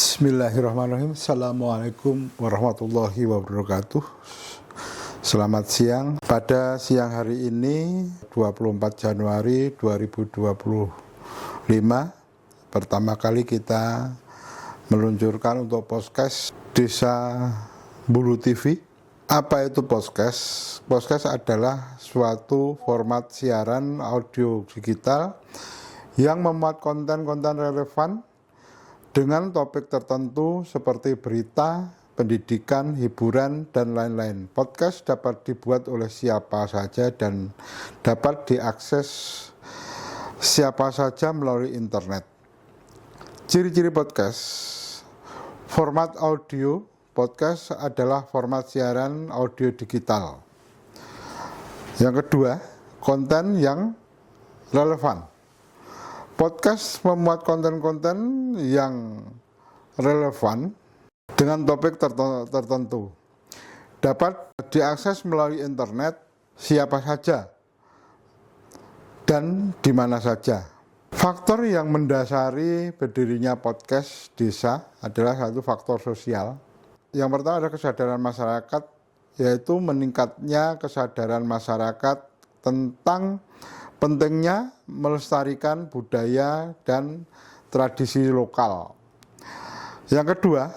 Bismillahirrahmanirrahim. Assalamualaikum warahmatullahi wabarakatuh. Selamat siang. Pada siang hari ini 24 Januari 2025 pertama kali kita meluncurkan untuk podcast Desa Bulu TV. Apa itu podcast? Podcast adalah suatu format siaran audio digital yang memuat konten-konten relevan dengan topik tertentu seperti berita, pendidikan, hiburan, dan lain-lain. Podcast dapat dibuat oleh siapa saja dan dapat diakses siapa saja melalui internet. Ciri-ciri podcast: format audio. Podcast adalah format siaran audio digital. Yang kedua, konten yang relevan. Podcast memuat konten-konten yang relevan dengan topik tertentu. Dapat diakses melalui internet siapa saja dan di mana saja. Faktor yang mendasari berdirinya podcast desa adalah satu faktor sosial. Yang pertama adalah kesadaran masyarakat, yaitu meningkatnya kesadaran masyarakat tentang pentingnya melestarikan budaya dan tradisi lokal. Yang kedua,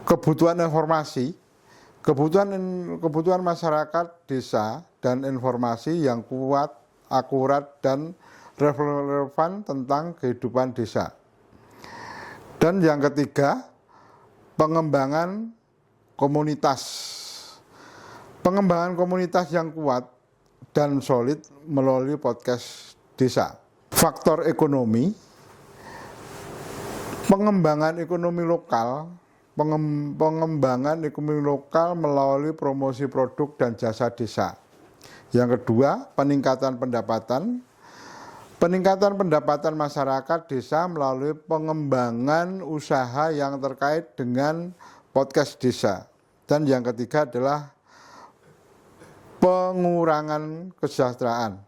kebutuhan informasi. Kebutuhan masyarakat desa dan informasi yang kuat, akurat, dan relevan tentang kehidupan desa. Dan yang ketiga, pengembangan komunitas. Pengembangan komunitas yang kuat dan solid melalui podcast desa. Faktor ekonomi, pengembangan ekonomi lokal, pengembangan ekonomi lokal melalui promosi produk dan jasa desa. Yang kedua, peningkatan pendapatan masyarakat desa melalui pengembangan usaha yang terkait dengan podcast desa. Dan yang ketiga adalah pengurangan kesejahteraan,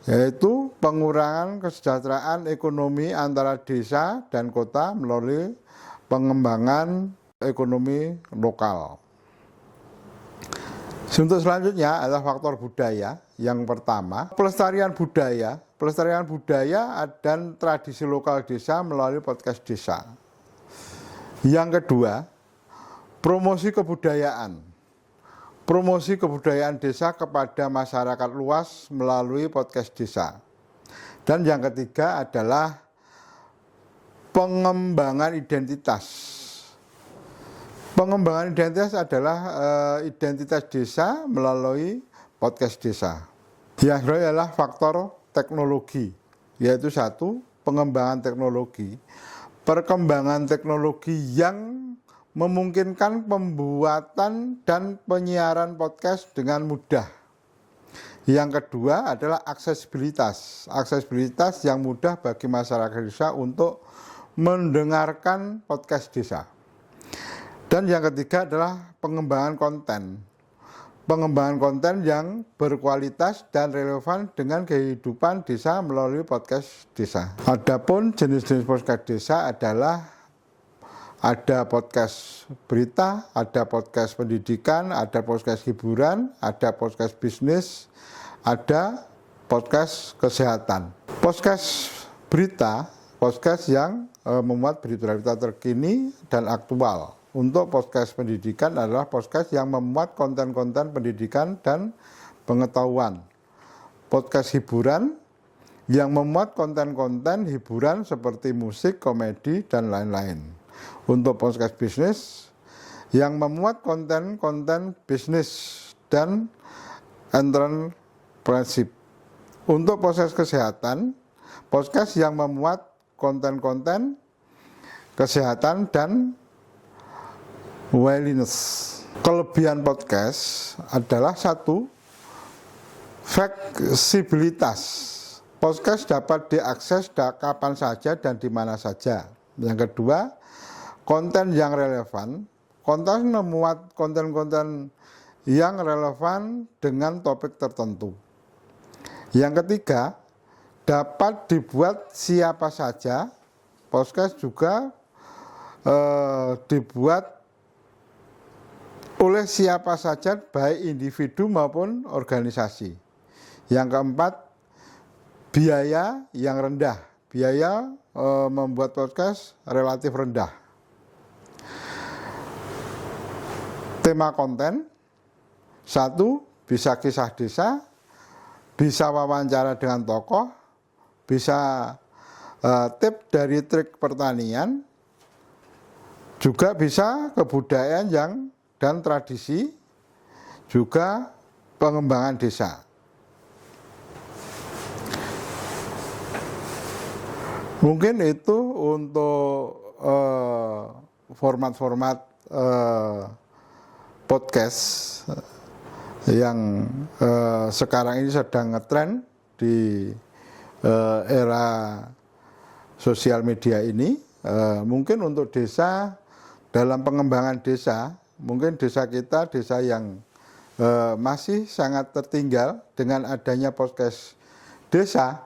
yaitu pengurangan kesejahteraan ekonomi antara desa dan kota melalui pengembangan ekonomi lokal. Untuk selanjutnya adalah faktor budaya. Yang pertama, pelestarian budaya dan tradisi lokal desa melalui podcast desa. Yang kedua, promosi kebudayaan desa kepada masyarakat luas melalui podcast desa. Dan yang ketiga adalah pengembangan identitas. Pengembangan identitas adalah identitas desa melalui podcast desa. Yang kedua adalah faktor teknologi, yaitu satu, pengembangan teknologi. Perkembangan teknologi yang memungkinkan pembuatan dan penyiaran podcast dengan mudah. Yang kedua adalah aksesibilitas yang mudah bagi masyarakat desa untuk mendengarkan podcast desa. Dan yang ketiga adalah pengembangan konten yang berkualitas dan relevan dengan kehidupan desa melalui podcast desa. Adapun jenis-jenis podcast desa adalah ada podcast berita, ada podcast pendidikan, ada podcast hiburan, ada podcast bisnis, ada podcast kesehatan. Podcast berita, podcast yang memuat berita-berita terkini dan aktual. Untuk podcast pendidikan adalah podcast yang memuat konten-konten pendidikan dan pengetahuan. Podcast hiburan yang memuat konten-konten hiburan seperti musik, komedi, dan lain-lain. Untuk podcast bisnis yang memuat konten-konten bisnis dan entrepreneurship. Untuk podcast kesehatan, podcast yang memuat konten-konten kesehatan dan wellness. Kelebihan podcast adalah satu, fleksibilitas. Podcast dapat diakses kapan saja dan di mana saja. Yang kedua, konten yang relevan. Konten memuat konten-konten yang relevan dengan topik tertentu. Yang ketiga, dapat dibuat siapa saja. Podcast juga dibuat oleh siapa saja, baik individu maupun organisasi. Yang keempat, biaya yang rendah. Biaya membuat podcast relatif rendah. Tema konten, satu, bisa kisah desa, bisa wawancara dengan tokoh, bisa tips dari trik pertanian, juga bisa kebudayaan dan tradisi, juga pengembangan desa. Mungkin itu untuk format-format podcast yang sekarang ini sedang ngetren di era sosial media ini. Mungkin untuk desa, dalam pengembangan desa, mungkin desa kita desa yang masih sangat tertinggal. Dengan adanya podcast desa,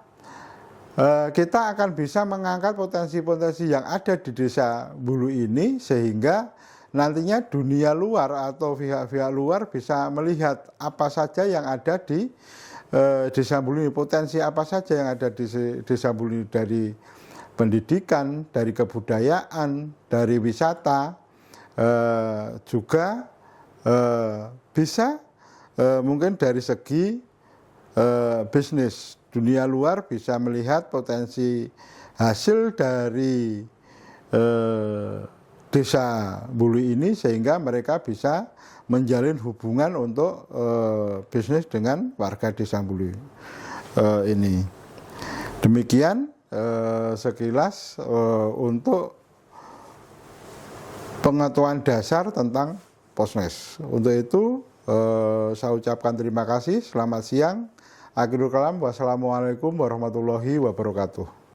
kita akan bisa mengangkat potensi-potensi yang ada di desa Bulu ini, sehingga nantinya dunia luar atau pihak-pihak luar bisa melihat apa saja yang ada di desa Bulu ini, potensi apa saja yang ada di desa Bulu ini, dari pendidikan, dari kebudayaan, dari wisata, juga bisa mungkin dari segi bisnis. Dunia luar bisa melihat potensi hasil dari desa Bulu ini, sehingga mereka bisa menjalin hubungan untuk bisnis dengan warga desa Bulu ini. Demikian sekilas untuk pengetahuan dasar tentang podcast. Untuk itu saya ucapkan terima kasih. Selamat siang. Akhirul kalam, wassalamualaikum warahmatullahi wabarakatuh.